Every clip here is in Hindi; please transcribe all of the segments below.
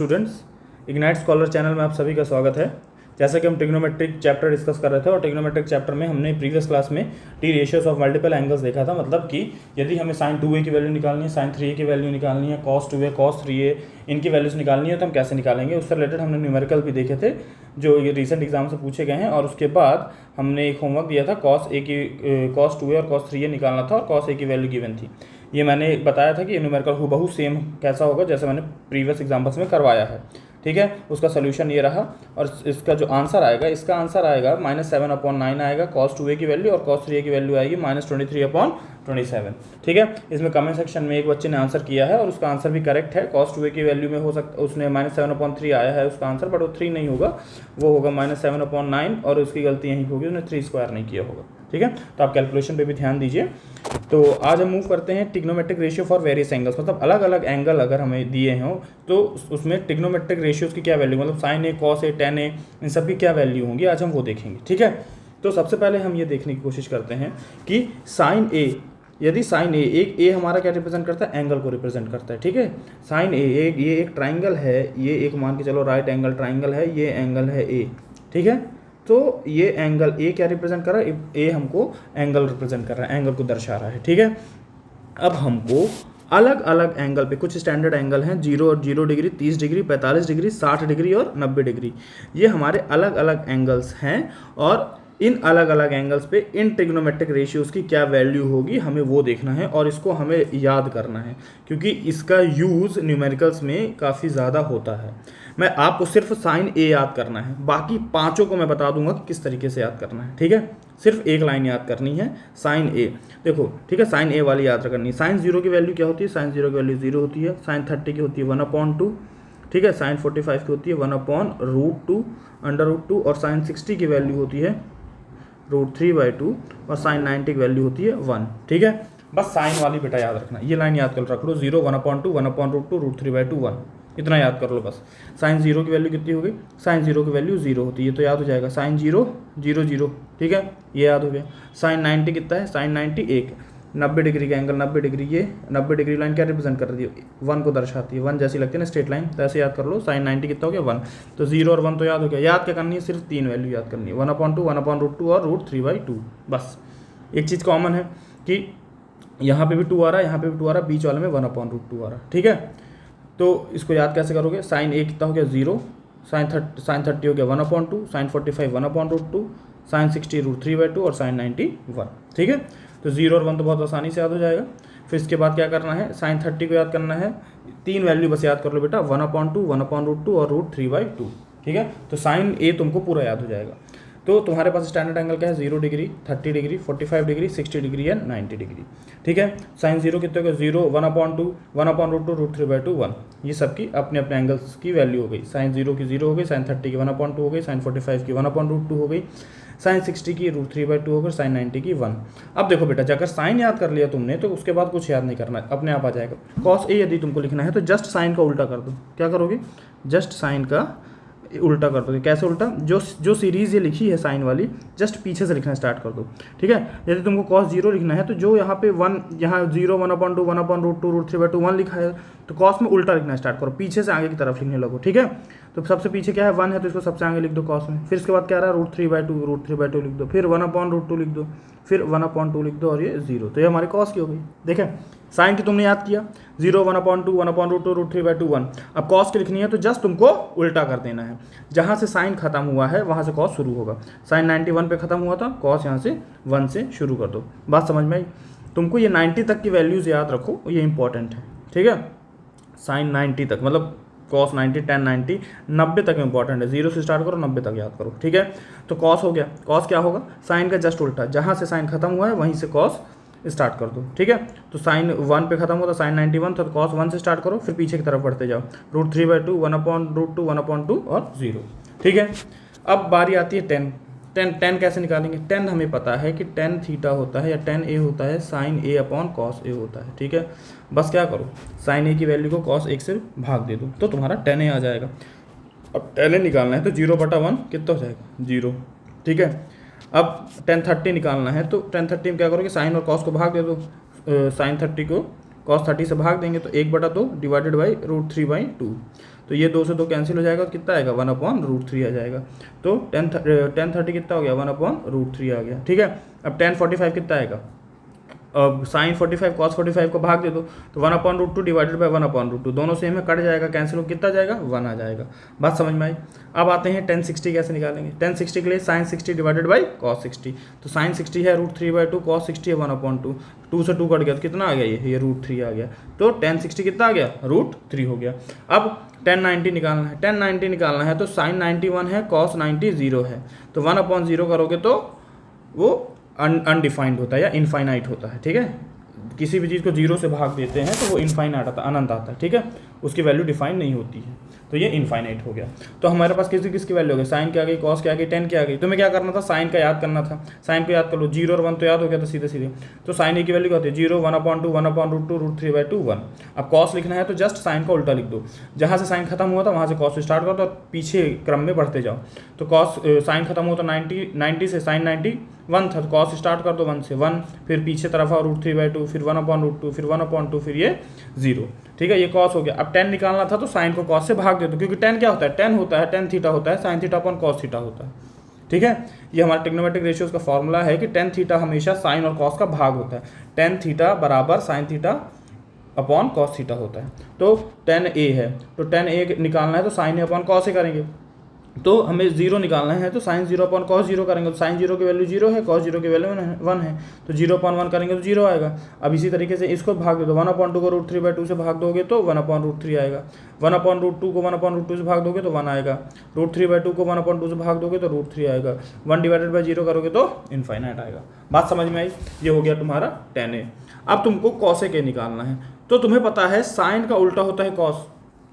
स्टूडेंट्स, इग्नाइट स्कॉलर चैनल में आप सभी का स्वागत है। जैसा कि हम ट्रिग्नोमेट्रिक चैप्टर डिस्कस कर रहे थे और ट्रिग्नोमेट्रिक चैप्टर में हमने प्रीवियस क्लास में T ratios of multiple angles देखा था। मतलब कि यदि हमें साइन 2a की वैल्यू निकालनी है, साइन 3a की वैल्यू निकालनी है, कॉस 2a, कॉस 3a इनकी वैल्यूज निकालनी है तो हम कैसे निकालेंगे। उससे रिलेटेड हमने न्यूमेरिकल भी देखे थे जो ये रिसेंट एग्जाम से पूछे गए हैं। और उसके बाद हमने एक होमवर्क दिया था, कॉस 2a और कॉस 3a निकालना था और कॉस a की वैल्यू गिवन थी। ये मैंने बताया था कि न्यूमेरिकल हूबहू सेम कैसा होगा जैसे मैंने प्रीवियस एग्जाम्पल्स में करवाया है। ठीक है, उसका सोल्यूशन ये रहा और इसका जो आंसर आएगा, इसका आंसर आएगा -7/9 आएगा कॉस 2a की वैल्यू, और कॉस 3a की वैल्यू आएगी -23/27। ठीक है, इसमें कमेंट सेक्शन में एक बच्चे ने आंसर किया है और उसका आंसर भी करेक्ट है। कॉस 2a की वैल्यू में हो सकता उसने -7/3 आया है उसका आंसर, बट वो 3 नहीं होगा, वो होगा -7/9 और उसकी गलती यही होगी, उसने 3 स्क्वायर नहीं किया होगा। ठीक है, तो आप कैलकुलेशन पे भी ध्यान दीजिए। तो आज हम मूव करते हैं trigonometric ratio for various angles. मतलब अलग अलग एंगल अगर हमें दिए हों तो उसमें ट्रिग्नोमेट्रिक रेशियोज की क्या वैल्यू, मतलब sign A, cos A, ten ए, इन सब की क्या वैल्यू होंगी, आज हम वो देखेंगे। ठीक है, तो सबसे पहले हम ये देखने की कोशिश करते हैं कि साइन ए, यदि साइन ए, एक ए हमारा क्या रिप्रेजेंट करता है, एंगल को रिप्रेजेंट करता है। ठीक है, साइन ए ये एक ट्राइंगल है, ये एक मान के चलो राइट एंगल ट्राइंगल है, ये एंगल है ए। ठीक है, तो ये एंगल ए क्या रिप्रेजेंट कर रहा है, ए हमको एंगल रिप्रेजेंट कर रहा है, एंगल को दर्शा रहा है। ठीक है, अब हमको अलग अलग एंगल पे, कुछ स्टैंडर्ड एंगल हैं 0 और 0 डिग्री, 30 डिग्री, 45 डिग्री, 60 डिग्री और 90 डिग्री, ये हमारे अलग अलग एंगल्स हैं। और इन अलग अलग एंगल्स पे इन ट्रिग्नोमेट्रिक रेशियोज़ की क्या वैल्यू होगी हमें वो देखना है और इसको हमें याद करना है, क्योंकि इसका यूज़ न्यूमेरिकल्स में काफ़ी ज़्यादा होता है। मैं आपको सिर्फ साइन ए याद करना है, बाकी पांचों को मैं बता दूंगा कि किस तरीके से याद करना है। ठीक है, सिर्फ एक लाइन याद करनी है, साइन ए। देखो, ठीक है, साइन ए वाली याद करनी है। साइन 0 की वैल्यू क्या होती है, साइन 0 की वैल्यू 0 होती है। साइन 30 की होती है 1/2। ठीक है, साइन 45 की होती है 1/√2 √2, और साइन 60 की वैल्यू होती है √3/2, और साइन 90 की वैल्यू होती है 1। ठीक है, बस साइन वाली बेटा याद रखना, ये लाइन याद कर रख लो, 0, 1/2, 1/√2, √3/2, 1, इतना याद कर लो बस। साइन 0 की वैल्यू कितनी हो गई, साइन 0 की वैल्यू 0 होती है, तो याद हो जाएगा साइन 0 0 0। ठीक है, ये याद हो गया। साइन 90 कितना है, साइन 90 1, 90 डिग्री का एंगल 90 डिग्री, ये 90 डिग्री लाइन क्या रिप्रेजेंट कर रही है, 1 को दर्शाती है, 1 जैसी लगती है ना स्ट्रेट लाइन, तो ऐसे याद कर लो। साइन 90 कितना हो गया, 1, तो 0 और 1 तो याद हो गया। याद क्या करनी है, सिर्फ 3 वैल्यू याद करनी है, 1/2, 1/√2 और √3/2। बस एक चीज़ कॉमन है कि यहाँ पे भी 2 आ रहा है, यहाँ पे भी 2 आ रहा है, बीच वाले में 1/√2 आ रहा है। ठीक है, तो इसको याद कैसे करोगे, साइन ए कितना हो गया 0, साइन 30 हो गया 1/2, साइन 45 1/√2, साइन 60 √3/2 और साइन 90 1। ठीक है, तो 0 और 1 तो बहुत आसानी से याद हो जाएगा। फिर इसके बाद क्या करना है, साइन 30 को याद करना है, 3 वैल्यू बस याद कर लो बेटा, 1/2, 1/√2 और √3/2। ठीक है, तो साइन ए तुमको पूरा याद हो जाएगा। तो तुम्हारे पास स्टैंडर्ड एंगल क्या है, 0 डिग्री, 30 डिग्री, 45 डिग्री, 60 डिग्री या 90 डिग्री। ठीक है, साइन 0 कितने हो गया, 0, 1/2, 1/√2, √3/2, 1, ये सबकी अपने अपने एंगल्स की वैल्यू हो गई। साइन 0 की 0 हो गई, साइन 30 की 1/2 हो गई, साइन 45 की 1/√2 हो गई, साइन 60 की √3/2 हो गई, साइन 90 की 1। अब देखो बेटा, अगर साइन याद कर लिया तुमने तो उसके बाद कुछ याद नहीं करना, अपने आप आ जाएगा। कॉस ए यदि तुमको लिखना है तो जस्ट साइन का उल्टा कर दो। क्या करोगे, जस्ट साइन का उल्टा कर दोगे। कैसे उल्टा, जो सीरीज़ ये लिखी है साइन वाली, जस्ट पीछे से लिखना स्टार्ट कर दो। ठीक है, यदि तुमको cos 0 लिखना है तो जो यहाँ पे 1, यहाँ 0, 1/2, 1/√2, √3/2, 1 लिखा है तो cos में उल्टा लिखना स्टार्ट करो, पीछे से आगे की तरफ लिखने लगो। ठीक है, तो सबसे पीछे क्या है, 1 है तो इसको सबसे आगे लिख दो cos में। फिर इसके बाद क्या रहा, √3/2 लिख दो, फिर 1/√2 लिख दो, फिर 1/2 लिख दो, और ये 0, तो ये हमारी cos की हो गई। देखें, साइन की तुमने याद किया, 0, 1/2, 1/√2, √3/2, 1। अब कॉस की लिखनी है तो जस्ट तुमको उल्टा कर देना है, जहाँ से साइन खत्म हुआ है वहाँ से कॉस शुरू होगा। साइन 91 पे खत्म हुआ था, कॉस यहाँ से 1 से शुरू कर दो। बात समझ में आई? तुमको ये 90 तक की वैल्यूज़ याद रखो, ये इंपॉर्टेंट है। ठीक है, साइन 90 तक, मतलब कॉस 90, टेन 90, 90 तक इंपॉर्टेंट है, 0 से स्टार्ट करो, 90 तक याद करो। ठीक है, तो कॉस हो गया। कॉस क्या होगा, साइन का जस्ट उल्टा, जहाँ से साइन खत्म हुआ है वहीं से कॉस स्टार्ट कर दो। ठीक है, तो साइन 1 पे खत्म होता, साइन 91 था, तो कॉस 1 से स्टार्ट करो, फिर पीछे की तरफ बढ़ते जाओ, √3/2, 1/√2, 1/2 और 0। ठीक है, अब बारी आती है टेन कैसे निकालेंगे। टेन हमें पता है कि टेन थीटा होता है या टेन ए होता है sign A upon cos A होता है। ठीक है, बस क्या करो, साइन ए की वैल्यू को कॉस 1 से भाग दे दो तो तुम्हारा टेन ए आ जाएगा। अब टेन ए निकालना है तो 0/1 कितना हो जाएगा, 0। ठीक है, अब टेन 30 निकालना है तो टेन 30 में क्या करोगे, साइन और कॉस को भाग दे दो, साइन 30 को कॉस 30 से भाग देंगे तो 1/2 डिवाइडेड बाई √3/2, तो ये 2 से 2 कैंसिल हो जाएगा, कितना आएगा 1/√3 आ जाएगा। तो tan 30 कितना हो गया 1/√3 आ गया, ठीक है। अब tan 45 कितना आएगा, अब sin 45 cos 45 को भाग दे दो तो 1/√2 डिवाइडेड बाय 1/√2, दोनों सेम है, कट जाएगा, कैंसिल हो, कितना जाएगा 1 आ जाएगा। बात समझ में आई। अब आते हैं tan 60 कैसे निकालेंगे। tan 60 के लिए sin 60 डिवाइडेड बाई cos 60, तो sin 60 है √3/2, cos 60 है 1/2, 2 से 2 कट गया तो कितना आ गया, ये √3 आ गया। तो tan 60 कितना आ गया, √3 हो गया। अब tan 90 निकालना है, tan 90 निकालना है तो sin 91 है, cos 90 0 है, तो 1/0 करोगे तो वो अनडिफाइंड होता है या इनफाइनाइट होता है, ठीक है। किसी भी चीज़ को 0 से भाग देते हैं तो वो इनफाइनाइट आता है, अनंत आता है, ठीक है, उसकी वैल्यू डिफाइन नहीं होती है, तो ये इनफाइनाइट हो गया। तो हमारे पास किसकी वैल्यू हो गई, साइन क्या आ गई, कॉस क्या आ गई, टेन क्या आ गई। तुम्हें क्या करना था, साइन का याद करना था, साइन को याद कर लो, 0 और 1 तो याद हो गया था सीधे सीधे। तो साइन ए की वैल्यू क्या होती है 0, 1/2, 1/√2, √3/2, 1। अब कॉस लिखना है तो जस्ट साइन का उल्टा लिख दो, जहाँ से साइन खत्म हुआ था वहाँ से कॉस स्टार्ट करो और पीछे क्रम में बढ़ते जाओ। तो कॉस साइन खत्म हुआ तो 90 से साइन 91 था, तो कॉस स्टार्ट कर दो 1 से, 1 फिर पीछे तरफ आओ √3/2, फिर 1/√2, फिर 1/2, फिर ये 0, ठीक है, ये कॉस हो गया। अब tan निकालना था तो साइन को कॉस से भाग दे दो, क्योंकि tan क्या होता है, tan होता है, tan थीटा होता है, sine theta upon cos theta होता है, ठीक है। ये हमारा ट्रिग्नोमेट्रिक रेशियोज का फॉर्मूला है कि tan थीटा हमेशा साइन और कॉस का भाग होता है, tan थीटा बराबर sine theta upon cos theta होता है। तो tan a है, तो tan a निकालना है तो sign A upon cos A करेंगे, तो हमें 0 निकालना है तो साइन 0 अपॉन कॉस 0 करेंगे, तो साइन 0 की वैल्यू 0 है, कॉस 0 की वैल्यू 1 है, तो 0/1 करेंगे तो 0 आएगा। अब इसी तरीके से इसको भाग दो, 1/2 को √3/2 से भाग दोगे तो 1/√3 आएगा, 1/√2 को 1/√2 से भाग दोगे तो 1 आएगा, √3/2 को 1/2 से भाग दोगे तो √3 आएगा, 1 डिवाइडेड बाई 0 करोगे तो इनफाइनाइट आएगा। बात समझ में आई। ये हो गया तुम्हारा tan a। अब तुमको cosec a निकालना है, तो तुम्हें पता है साइन का उल्टा होता है कॉस,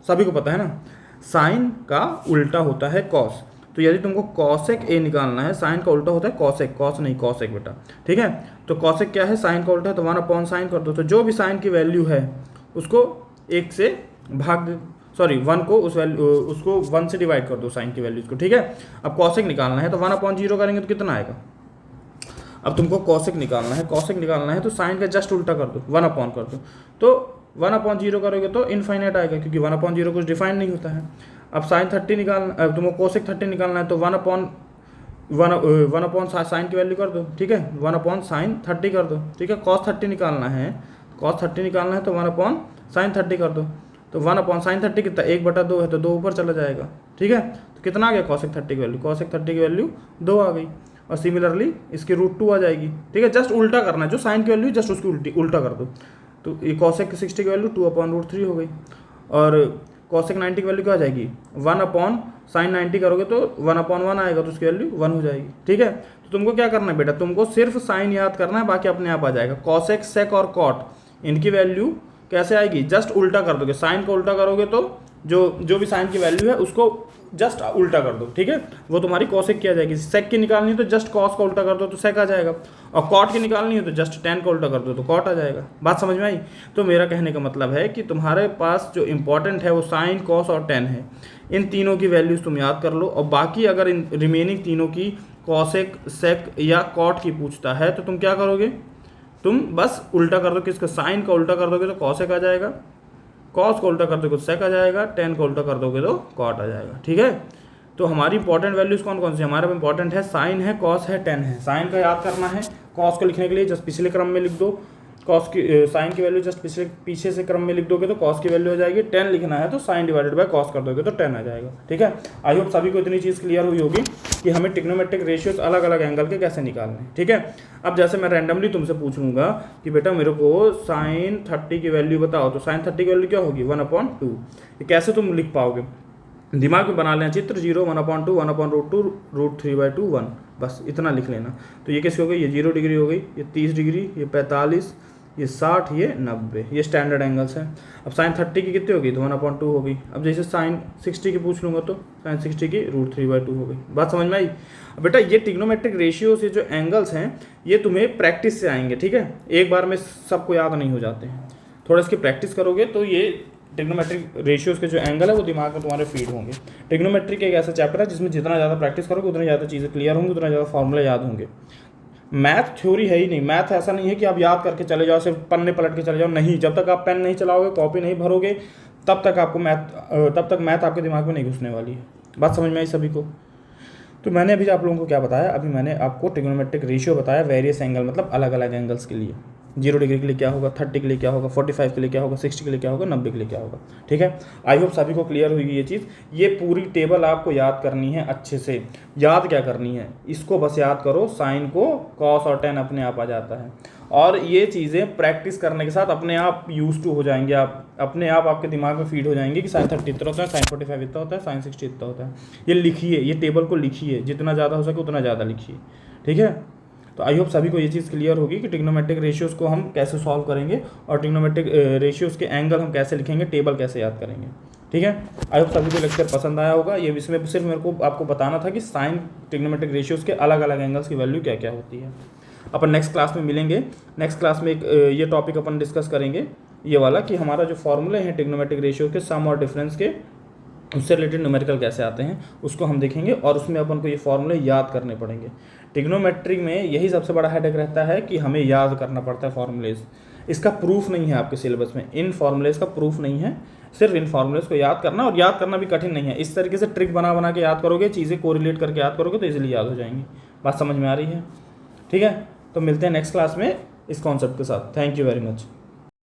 सभी को पता है ना, साइन का उल्टा होता है कॉस। तो यदि तुमको cosec a निकालना है, साइन का उल्टा होता है cosec, कॉस नहीं cosec बेटा, ठीक है। तो cosec क्या है, साइन का उल्टा है, तो 1/sin कर दो, तो जो भी साइन की वैल्यू है उसको 1 से भाग दे, सॉरी 1 को उसको 1 से डिवाइड कर दो साइन की वैल्यूज को, ठीक है। अब cosec निकालना है तो 1/0 करेंगे तो कितना आएगा। अब तुमको cosec निकालना है, cosec निकालना है तो साइन का जस्ट उल्टा कर दो, 1 कर दो, तो 1/0 करोगे तो इनफाइनाइट आएगा, क्योंकि 1/0 कुछ डिफाइन नहीं होता है। अब साइन 30 निकालना, तुमको cosec 30 निकालना है तो 1/1 साइन की वैल्यू कर दो, ठीक है, 1/sin 30 कर दो, ठीक है। cos 30 निकालना है, cos 30 निकालना है तो 1/sin 30 कर दो, तो 1/sin 30 कितना 1/2 है, तो 2 ऊपर चला जाएगा, ठीक है। तो कितना आ गया cosec 30 की वैल्यू, cosec 30 की वैल्यू 2 आ गई, और सिमिलरली इसकी √2 आ जाएगी, ठीक है। जस्ट उल्टा करना है, जो साइन की वैल्यू जस्ट उसकी उल्टा कर दो, तो ये cosec 60 की वैल्यू 2/√3 हो गई, और cosec 90 की वैल्यू क्या आ जाएगी 1/sin 90 करोगे तो 1/1 आएगा, तो उसकी वैल्यू 1 हो जाएगी, ठीक है। तो तुमको क्या करना है बेटा, तुमको सिर्फ साइन याद करना है, बाकी अपने आप आ जाएगा। cosec, sec और cot इनकी वैल्यू कैसे आएगी, जस्ट उल्टा कर दोगे, साइन को उल्टा करोगे तो जो भी साइन की वैल्यू है उसको जस्ट उल्टा कर दो, ठीक है, वो तुम्हारी cosec की आ जाएगी। sec की निकालनी है तो जस्ट cos का उल्टा कर दो तो sec आ जाएगा, और cot की निकालनी है तो जस्ट tan का उल्टा कर दो तो cot आ जाएगा। बात समझ में आई। तो मेरा कहने का मतलब है कि तुम्हारे पास जो इंपॉर्टेंट है वो साइन, cos और tan है, इन तीनों की वैल्यूज तुम याद कर लो, और बाकी अगर इन रिमेनिंग तीनों की cosec, sec या cot की पूछता है तो तुम क्या करोगे, तुम बस उल्टा कर दो, किसका, साइन का उल्टा कर दोगे तो cosec आ जाएगा, cos को उल्टा कर दोगे तो sec आ जाएगा, tan को उल्टा कर दोगे तो cot आ जाएगा, ठीक है। तो हमारी इंपॉर्टेंट वैल्यूज कौन कौन सी, हमारे इंपॉर्टेंट है साइन है, cos है, tan है। साइन का याद करना है, cos को लिखने के लिए जस्ट पिछले क्रम में लिख दो, cos की साइन की वैल्यू जस्ट पीछे से क्रम में लिख दोगे तो cos की वैल्यू हो जाएगी, tan लिखना है तो साइन डिवाइडेड बाय cos कर दोगे तो tan आ जाएगा, ठीक है। आई होप सभी को इतनी चीज़ क्लियर हुई होगी कि हमें ट्रिग्नोमेट्रिक रेशियोज अलग अलग एंगल के कैसे निकालने हैं, ठीक है। अब जैसे मैं रैंडमली तुमसे पूछ लूँगा कि बेटा मेरे को साइन 30 की वैल्यू बताओ, तो साइन 30 की वैल्यू क्या होगी 1/2। ये कैसे तुम लिख पाओगे, दिमाग में बना लेना चित्र, 0, 1/2, 1/√2, √3/2, 1, बस इतना लिख लेना। तो ये कैसे हो गई, ये 0 डिग्री हो गई, ये 30 डिग्री, ये 45, ये 60, ये 90, ये स्टैंडर्ड एंगल्स हैं। अब साइन 30 की कितनी होगी तो 1/2 हो गई। अब जैसे साइन 60 की पूछ लूँगा तो साइन 60 की √3/2 हो गई। बात समझ में आई। अब बेटा ये ट्रिग्नोमेट्रिक रेशियो से जो एंगल्स हैं ये तुम्हें प्रैक्टिस से आएंगे, ठीक है, एक बार में सबको याद नहीं हो जाते हैं, थोड़ा इसकी प्रैक्टिस करोगे तो ये ट्रिग्नोमेट्रिक रेशियोज के जो एंगल है वो दिमाग में तुम्हारे फीड होंगे। ट्रिग्नोमेट्रिक एक ऐसा चैप्टर है जिसमें जितना ज़्यादा प्रैक्टिस करोगे उतनी ज़्यादा चीज़ें क्लियर होंगी, उतना ज़्यादा फॉर्मूला याद होंगे। मैथ थ्योरी है ही नहीं, मैथ ऐसा नहीं है कि आप याद करके चले जाओ, सिर्फ पन्ने पलट के चले जाओ, नहीं, जब तक आप पेन नहीं चलाओगे, कॉपी नहीं भरोगे, तब तक मैथ आपके दिमाग में नहीं घुसने वाली है। बात समझ में आई सभी को? तो मैंने अभी आप लोगों को क्या बताया, अभी मैंने आपको ट्रिग्नोमेट्रिक रेशियो बताया, वेरियस एंगल मतलब अलग अलग एंगल्स के लिए। 0 डिग्री के लिए क्या होगा, 30 के लिए क्या होगा, 45 के लिए क्या होगा, 60 के लिए क्या होगा, 90 के लिए क्या होगा। ठीक है, आई होप सभी को क्लियर हुई ये चीज़। ये पूरी टेबल आपको याद करनी है अच्छे से। याद क्या करनी है, इसको बस याद करो, साइन को कॉस और टेन अपने आप आ जाता है। और ये चीज़ें प्रैक्टिस करने के साथ अपने आप यूज टू हो जाएंगे, आप अपने आप आपके दिमाग में फीड हो जाएंगे कि साइन 30 इतना होता है, साइन 45 इतना होता है, साइन 60 इतना होता है। ये लिखिए, ये टेबल को लिखिए, जितना ज़्यादा हो सके उतना ज़्यादा लिखिए। ठीक है, तो आई होप सभी को ये चीज़ क्लियर होगी कि ट्रिग्नोमेट्रिक रेशियोज़ को हम कैसे सॉल्व करेंगे और ट्रिग्नोमेट्रिक रेशियोज़ के एंगल हम कैसे लिखेंगे, टेबल कैसे याद करेंगे। ठीक है, आई होप सभी को लेक्चर पसंद आया होगा। ये इसमें सिर्फ मेरे को आपको बताना था कि साइन ट्रिग्नोमेट्रिक रेशियोज़ के अलग अलग एंगल्स की वैल्यू क्या क्या होती है। अपन नेक्स्ट क्लास में मिलेंगे। नेक्स्ट क्लास में एक ये टॉपिक अपन डिस्कस करेंगे, ये वाला कि हमारा जो फॉर्मूले हैं ट्रिग्नोमेट्रिक रेशियो के सम और डिफरेंस के, उससे रिलेटेड न्यूमेरिकल कैसे आते हैं उसको हम देखेंगे और उसमें अपन को ये फॉर्मूले याद करने पड़ेंगे। ट्रिग्नोमेट्री में यही सबसे बड़ा हेडेक रहता है कि हमें याद करना पड़ता है फॉर्मूलेज। इसका प्रूफ नहीं है आपके सिलेबस में, इन फॉर्मूलेज का प्रूफ नहीं है, सिर्फ इन फॉर्मूलेज को याद करना, और याद करना भी कठिन नहीं है। इस तरीके से ट्रिक बना बना के याद करोगे, चीज़ें कोरिलेट करके याद करोगे तो इजीली याद हो जाएंगी। बात समझ में आ रही है? ठीक है, तो मिलते हैं नेक्स्ट क्लास में इस कॉन्सेप्ट के साथ। Thank you very much.